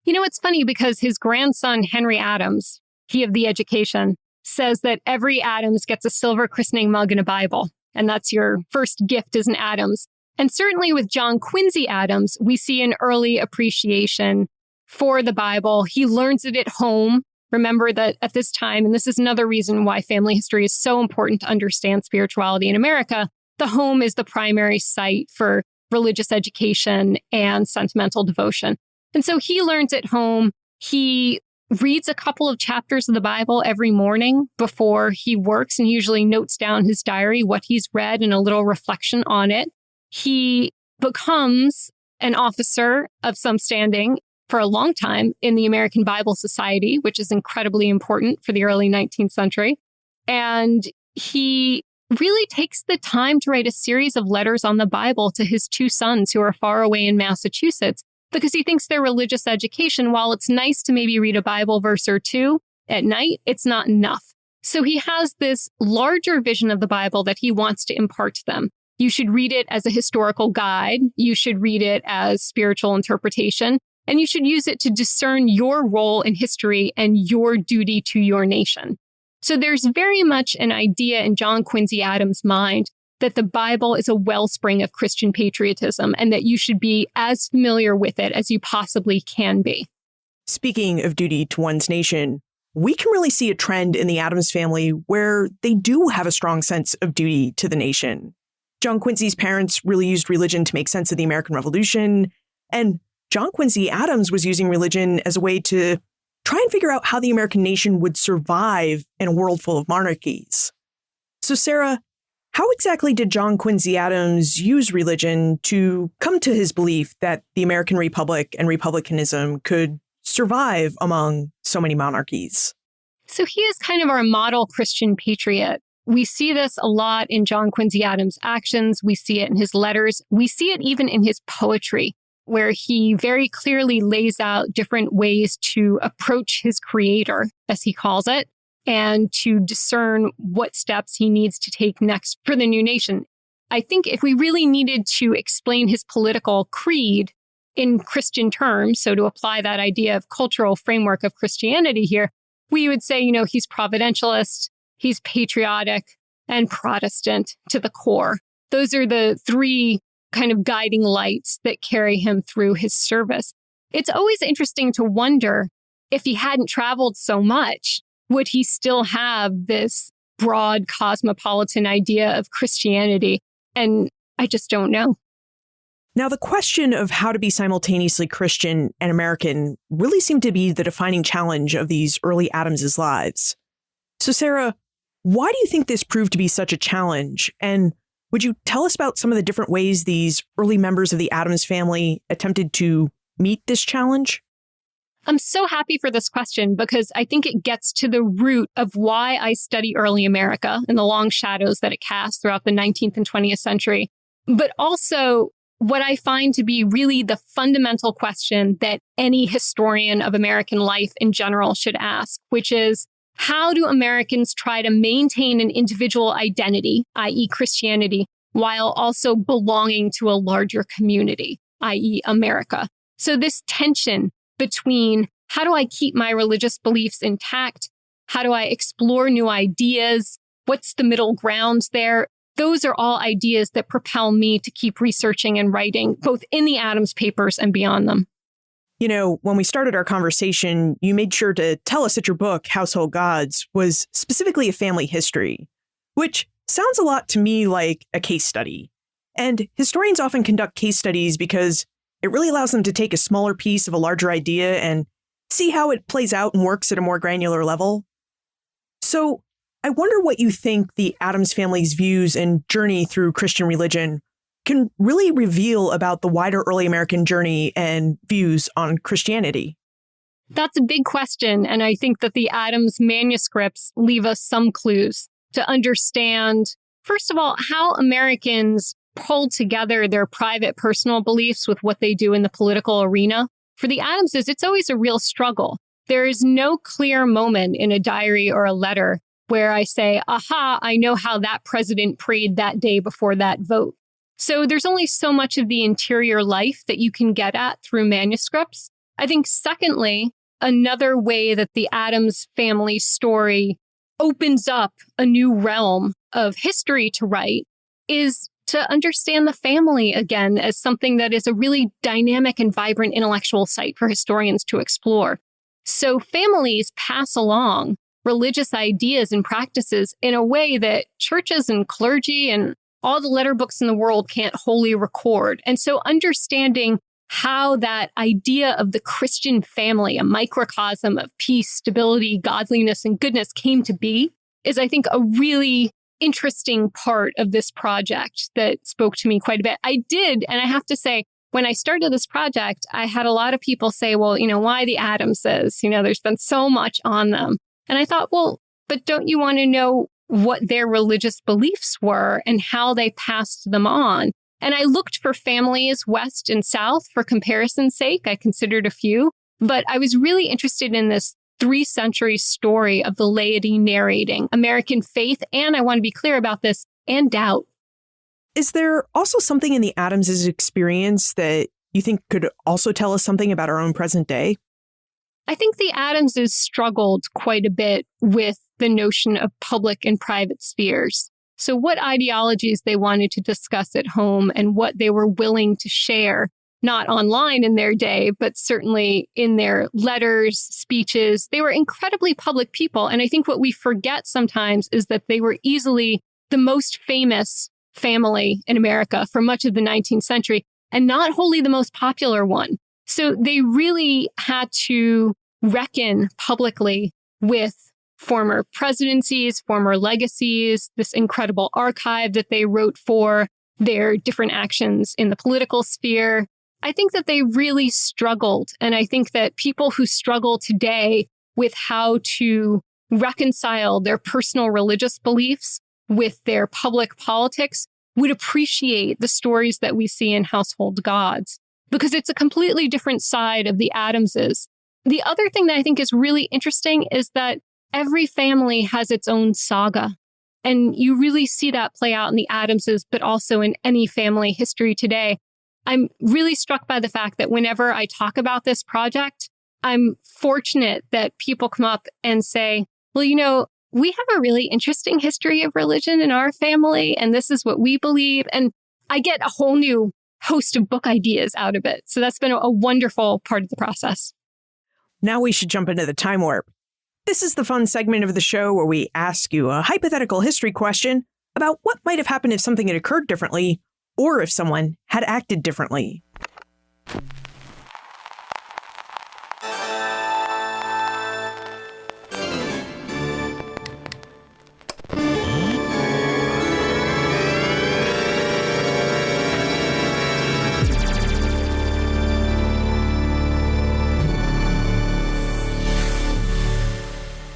It's funny because his grandson, Henry Adams, he of the education, says that every Adams gets a silver christening mug and a Bible. And that's your first gift as an Adams. And certainly with John Quincy Adams, we see an early appreciation for the Bible. He learns it at home. Remember that at this time, and this is another reason why family history is so important to understand spirituality in America, the home is the primary site for religious education and sentimental devotion. And so he learns at home. He reads a couple of chapters of the Bible every morning before he works and usually notes down his diary, what he's read and a little reflection on it. He becomes an officer of some standing for a long time in the American Bible Society, which is incredibly important for the early 19th century. And he really takes the time to write a series of letters on the Bible to his two sons who are far away in Massachusetts, because he thinks their religious education, while it's nice to maybe read a Bible verse or two at night, it's not enough. So he has this larger vision of the Bible that he wants to impart to them. You should read it as a historical guide. You should read it as spiritual interpretation. And you should use it to discern your role in history and your duty to your nation. So there's very much an idea in John Quincy Adams' mind that the Bible is a wellspring of Christian patriotism and that you should be as familiar with it as you possibly can be. Speaking of duty to one's nation, we can really see a trend in the Adams family where they do have a strong sense of duty to the nation. John Quincy's parents really used religion to make sense of the American Revolution, and John Quincy Adams was using religion as a way to try and figure out how the American nation would survive in a world full of monarchies. So, Sarah, how exactly did John Quincy Adams use religion to come to his belief that the American Republic and republicanism could survive among so many monarchies? So he is kind of our model Christian patriot. We see this a lot in John Quincy Adams' actions. We see it in his letters. We see it even in his poetry, where he very clearly lays out different ways to approach his creator, as he calls it, and to discern what steps he needs to take next for the new nation. I think if we really needed to explain his political creed in Christian terms, so to apply that idea of cultural framework of Christianity here, we would say, he's providentialist, he's patriotic, and Protestant to the core. Those are the three kind of guiding lights that carry him through his service. It's always interesting to wonder if he hadn't traveled so much, would he still have this broad cosmopolitan idea of Christianity? And I just don't know. Now, the question of how to be simultaneously Christian and American really seemed to be the defining challenge of these early Adamses' lives. So, Sarah, why do you think this proved to be such a challenge? And would you tell us about some of the different ways these early members of the Adams family attempted to meet this challenge? I'm so happy for this question because I think it gets to the root of why I study early America and the long shadows that it casts throughout the 19th and 20th century. But also what I find to be really the fundamental question that any historian of American life in general should ask, which is, how do Americans try to maintain an individual identity, i.e. Christianity, while also belonging to a larger community, i.e. America? So this tension between how do I keep my religious beliefs intact? How do I explore new ideas? What's the middle ground there? Those are all ideas that propel me to keep researching and writing, both in the Adams papers and beyond them. When we started our conversation, you made sure to tell us that your book, Household Gods, was specifically a family history, which sounds a lot to me like a case study. And historians often conduct case studies because it really allows them to take a smaller piece of a larger idea and see how it plays out and works at a more granular level. So I wonder what you think the Adams family's views and journey through Christian religion can really reveal about the wider early American journey and views on Christianity. That's a big question. And I think that the Adams manuscripts leave us some clues to understand, first of all, how Americans pull together their private personal beliefs with what they do in the political arena. For the Adamses, it's always a real struggle. There is no clear moment in a diary or a letter where I say, aha, I know how that president prayed that day before that vote. So there's only so much of the interior life that you can get at through manuscripts. I think, secondly, another way that the Adams family story opens up a new realm of history to write is to understand the family again as something that is a really dynamic and vibrant intellectual site for historians to explore. So families pass along religious ideas and practices in a way that churches and clergy and all the letter books in the world can't wholly record. And so understanding how that idea of the Christian family, a microcosm of peace, stability, godliness, and goodness came to be is, I think, a really interesting part of this project that spoke to me quite a bit. I did, and I have to say, when I started this project, I had a lot of people say, well, why the Adamses? There's been so much on them. And I thought, well, but don't you want to know what their religious beliefs were and how they passed them on? And I looked for families west and south for comparison's sake. I considered a few, but I was really interested in this 3-century story of the laity narrating American faith. And I want to be clear about this, and doubt. Is there also something in the Adamses' experience that you think could also tell us something about our own present day? I think the Adamses struggled quite a bit with the notion of public and private spheres. So what ideologies they wanted to discuss at home and what they were willing to share, not online in their day, but certainly in their letters, speeches. They were incredibly public people. And I think what we forget sometimes is that they were easily the most famous family in America for much of the 19th century and not wholly the most popular one. So they really had to reckon publicly with former presidencies, former legacies, this incredible archive that they wrote for, their different actions in the political sphere. I think that they really struggled. And I think that people who struggle today with how to reconcile their personal religious beliefs with their public politics would appreciate the stories that we see in Household Gods, because it's a completely different side of the Adamses. The other thing that I think is really interesting is that every family has its own saga. And you really see that play out in the Adamses, but also in any family history today. I'm really struck by the fact that whenever I talk about this project, I'm fortunate that people come up and say, well, you know, we have a really interesting history of religion in our family, and this is what we believe. And I get a whole new host of book ideas out of it. So that's been a wonderful part of the process. Now we should jump into the time warp. This is the fun segment of the show where we ask you a hypothetical history question about what might have happened if something had occurred differently, or if someone had acted differently.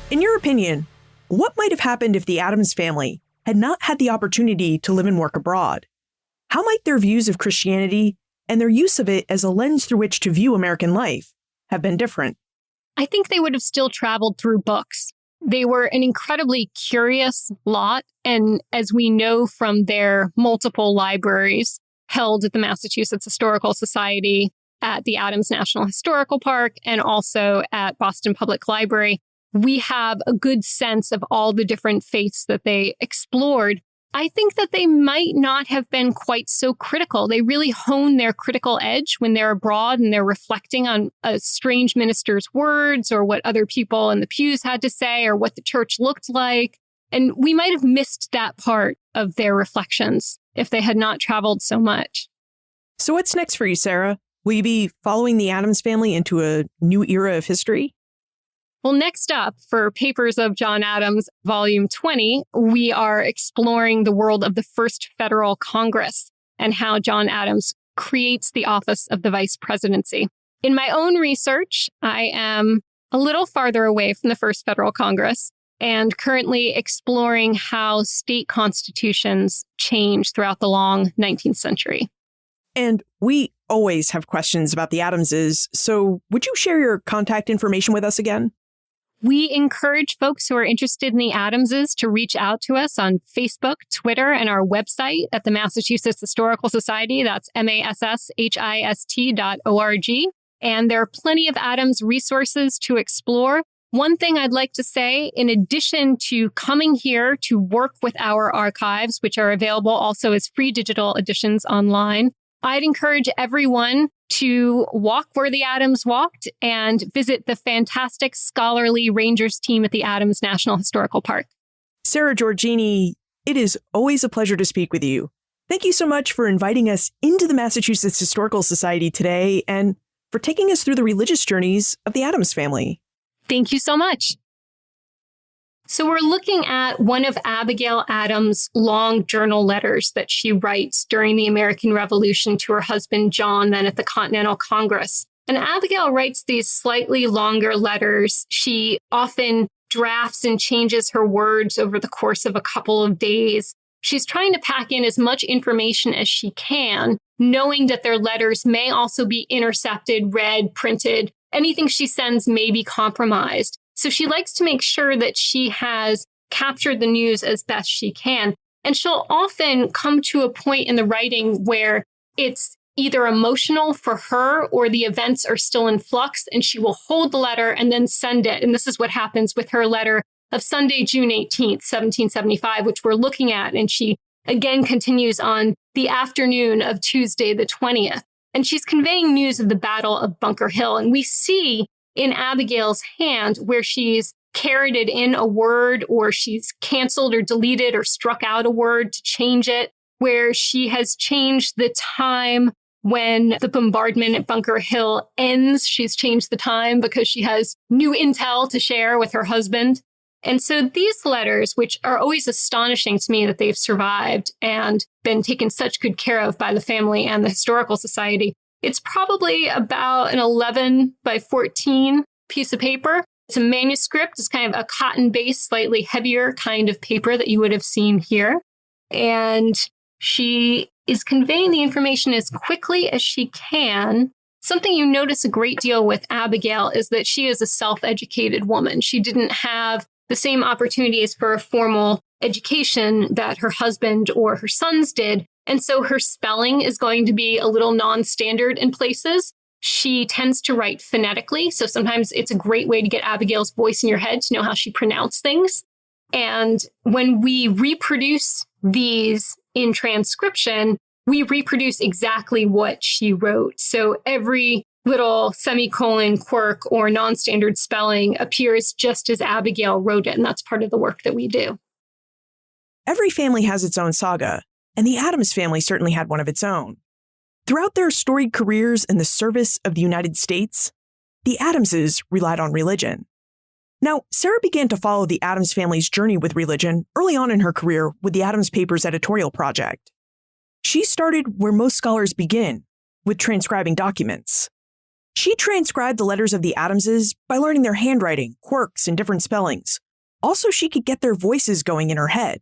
In your opinion, what might have happened if the Addams family had not had the opportunity to live and work abroad? How might their views of Christianity and their use of it as a lens through which to view American life have been different? I think they would have still traveled through books. They were an incredibly curious lot. And as we know from their multiple libraries held at the Massachusetts Historical Society, at the Adams National Historical Park, and also at Boston Public Library, we have a good sense of all the different faiths that they explored. I think that they might not have been quite so critical. They really hone their critical edge when they're abroad and they're reflecting on a strange minister's words or what other people in the pews had to say or what the church looked like. And we might have missed that part of their reflections if they had not traveled so much. So what's next for you, Sarah? Will you be following the Addams family into a new era of history? Well, next up, for Papers of John Adams, Volume 20, we are exploring the world of the First Federal Congress and how John Adams creates the office of the vice presidency. In my own research, I am a little farther away from the First Federal Congress and currently exploring how state constitutions changed throughout the long 19th century. And we always have questions about the Adamses, so would you share your contact information with us again? We encourage folks who are interested in the Adamses to reach out to us on Facebook, Twitter, and our website at the Massachusetts Historical Society. That's masshist.org. And there are plenty of Adams resources to explore. One thing I'd like to say, in addition to coming here to work with our archives, which are available also as free digital editions online, I'd encourage everyone to walk where the Adams walked and visit the fantastic scholarly Rangers team at the Adams National Historical Park. Sarah Giorgini, it is always a pleasure to speak with you. Thank you so much for inviting us into the Massachusetts Historical Society today and for taking us through the religious journeys of the Addams family. Thank you so much. So we're looking at one of Abigail Adams' long journal letters that she writes during the American Revolution to her husband, John, then at the Continental Congress. And Abigail writes these slightly longer letters. She often drafts and changes her words over the course of a couple of days. She's trying to pack in as much information as she can, knowing that their letters may also be intercepted, read, printed. Anything she sends may be compromised. So she likes to make sure that she has captured the news as best she can. And she'll often come to a point in the writing where it's either emotional for her or the events are still in flux, and she will hold the letter and then send it. And this is what happens with her letter of Sunday, June 18th, 1775, which we're looking at. And she again continues on the afternoon of Tuesday, the 20th. And she's conveying news of the Battle of Bunker Hill. And we see in Abigail's hand where she's carroted in a word, or she's canceled or deleted or struck out a word to change it, where she has changed the time when the bombardment at Bunker Hill ends. She's changed the time because she has new intel to share with her husband. And so these letters, which are always astonishing to me that they've survived and been taken such good care of by the family and the Historical Society, it's probably about an 11 by 14 piece of paper. It's a manuscript. It's kind of a cotton-based, slightly heavier kind of paper that you would have seen here. And she is conveying the information as quickly as she can. Something you notice a great deal with Abigail is that she is a self-educated woman. She didn't have the same opportunities for a formal education that her husband or her sons did. And so her spelling is going to be a little non-standard in places. She tends to write phonetically. So sometimes it's a great way to get Abigail's voice in your head to know how she pronounced things. And when we reproduce these in transcription, we reproduce exactly what she wrote. So every little semicolon, quirk, or non-standard spelling appears just as Abigail wrote it. And that's part of the work that we do. Every family has its own saga, and the Addams family certainly had one of its own. Throughout their storied careers in the service of the United States, the Addamses relied on religion. Now, Sarah began to follow the Addams family's journey with religion early on in her career with the Addams Papers editorial project. She started where most scholars begin, with transcribing documents. She transcribed the letters of the Addamses by learning their handwriting, quirks, and different spellings. Also, she could get their voices going in her head.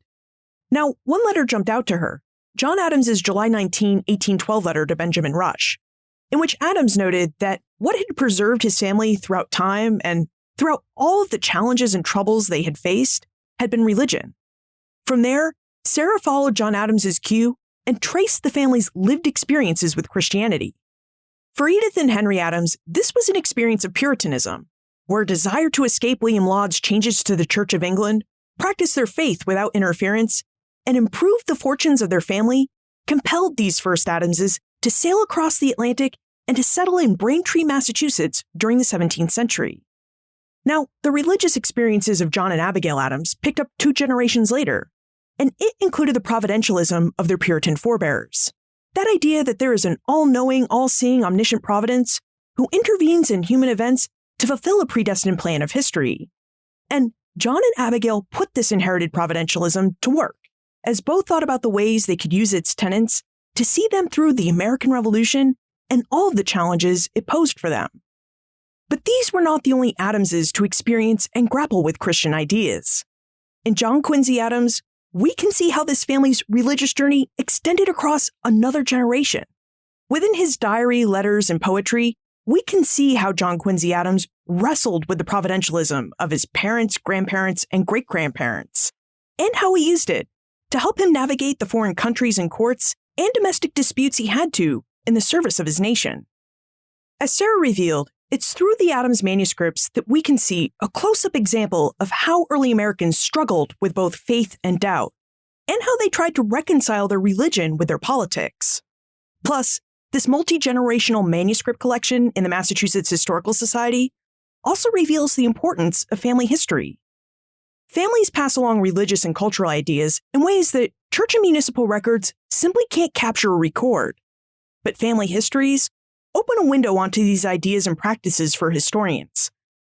Now, one letter jumped out to her, John Adams's July 19, 1812 letter to Benjamin Rush, in which Adams noted that what had preserved his family throughout time and throughout all of the challenges and troubles they had faced had been religion. From there, Sarah followed John Adams's cue and traced the family's lived experiences with Christianity. For Edith and Henry Adams, this was an experience of Puritanism, where a desire to escape William Laud's changes to the Church of England, practice their faith without interference, and improve the fortunes of their family compelled these first Adamses to sail across the Atlantic and to settle in Braintree, Massachusetts during the 17th century. Now, the religious experiences of John and Abigail Adams picked up 2 generations later, and it included the providentialism of their Puritan forebears. That idea that there is an all-knowing, all-seeing, omniscient providence who intervenes in human events to fulfill a predestined plan of history. And John and Abigail put this inherited providentialism to work, as both thought about the ways they could use its tenets to see them through the American Revolution and all of the challenges it posed for them. But these were not the only Adamses to experience and grapple with Christian ideas. In John Quincy Adams, we can see how this family's religious journey extended across another generation. Within his diary, letters, and poetry, we can see how John Quincy Adams wrestled with the providentialism of his parents, grandparents, and great-grandparents, and how he used it to help him navigate the foreign countries and courts and domestic disputes he had to in the service of his nation. As Sarah revealed, it's through the Addams manuscripts that we can see a close-up example of how early Americans struggled with both faith and doubt, and how they tried to reconcile their religion with their politics. Plus, this multi-generational manuscript collection in the Massachusetts Historical Society also reveals the importance of family history. Families pass along religious and cultural ideas in ways that church and municipal records simply can't capture or record. But family histories open a window onto these ideas and practices for historians,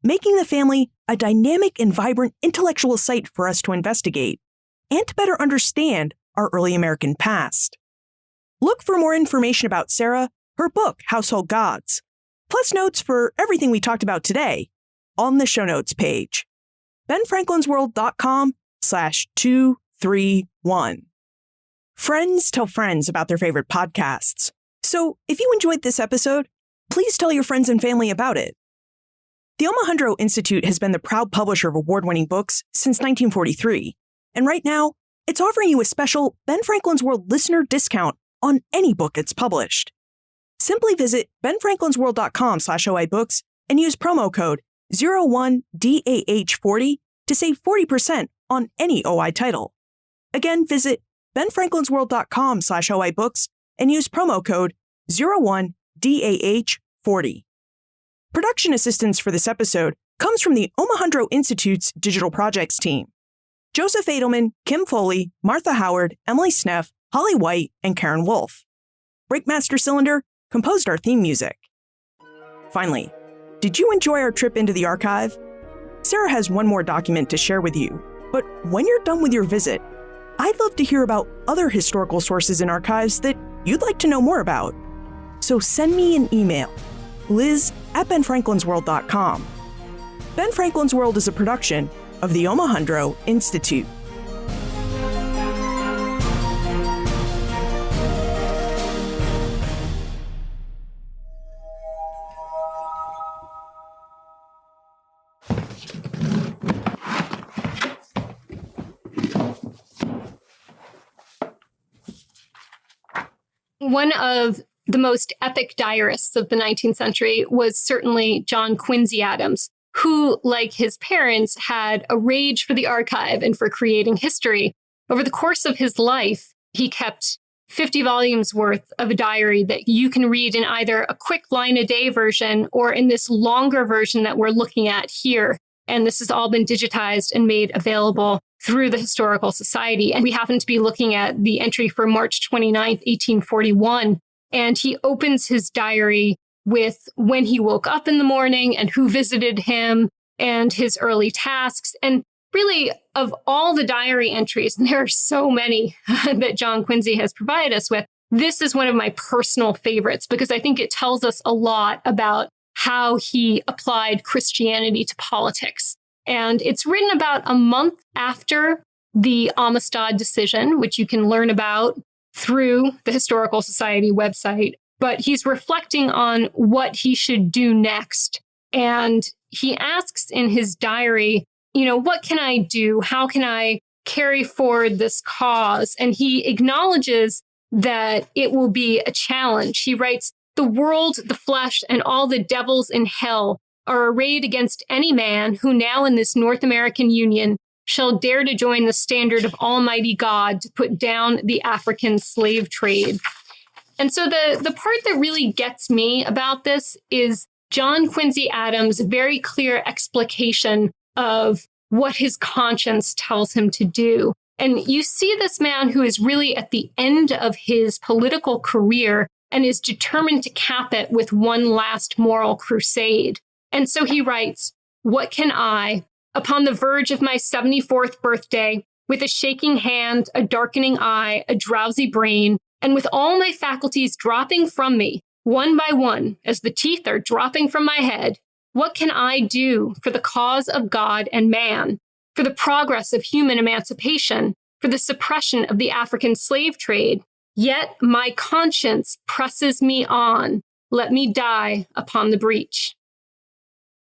making the family a dynamic and vibrant intellectual site for us to investigate and to better understand our early American past. Look for more information about Sarah, her book, Household Gods, plus notes for everything we talked about today on the show notes page, benfranklinsworld.com/231. Friends tell friends about their favorite podcasts. So if you enjoyed this episode, please tell your friends and family about it. The Omohundro Institute has been the proud publisher of award-winning books since 1943. And right now, it's offering you a special Ben Franklin's World listener discount on any book it's published. Simply visit benfranklinsworld.com/OIBooks and use promo code 01DAH40 to save 40% on any OI title. Again, visit benfranklinsworld.com/OIBooks and use promo code 01DAH40. Production assistance for this episode comes from the Omohundro Institute's Digital Projects team. Joseph Edelman, Kim Foley, Martha Howard, Emily Sneff, Holly White, and Karen Wolf. Breakmaster Cylinder composed our theme music. Finally, did you enjoy our trip into the archive? Sarah has one more document to share with you, but when you're done with your visit, I'd love to hear about other historical sources and archives that you'd like to know more about. So send me an email, liz@benfranklinsworld.com. Ben Franklin's World is a production of the Omohundro Institute. One of the most epic diarists of the 19th century was certainly John Quincy Adams, who, like his parents, had a rage for the archive and for creating history. Over the course of his life, he kept 50 volumes worth of a diary that you can read in either a quick line-a-day version or in this longer version that we're looking at here. And this has all been digitized and made available through the Historical Society. And we happen to be looking at the entry for March 29th, 1841. And he opens his diary with when he woke up in the morning and who visited him and his early tasks. And really, of all the diary entries, and there are so many that John Quincy has provided us with, this is one of my personal favorites because I think it tells us a lot about how he applied Christianity to politics. And it's written about a month after the Amistad decision, which you can learn about through the Historical Society website. But he's reflecting on what he should do next. And he asks in his diary, what can I do? How can I carry forward this cause? And he acknowledges that it will be a challenge. He writes, "The world, the flesh, and all the devils in hell are arrayed against any man who now in this North American Union shall dare to join the standard of Almighty God to put down the African slave trade." And so the part that really gets me about this is John Quincy Adams' very clear explication of what his conscience tells him to do. And you see this man who is really at the end of his political career and is determined to cap it with one last moral crusade. And so he writes, "What can I, upon the verge of my 74th birthday, with a shaking hand, a darkening eye, a drowsy brain, and with all my faculties dropping from me, one by one, as the teeth are dropping from my head, what can I do for the cause of God and man, for the progress of human emancipation, for the suppression of the African slave trade? Yet my conscience presses me on. Let me die upon the breach."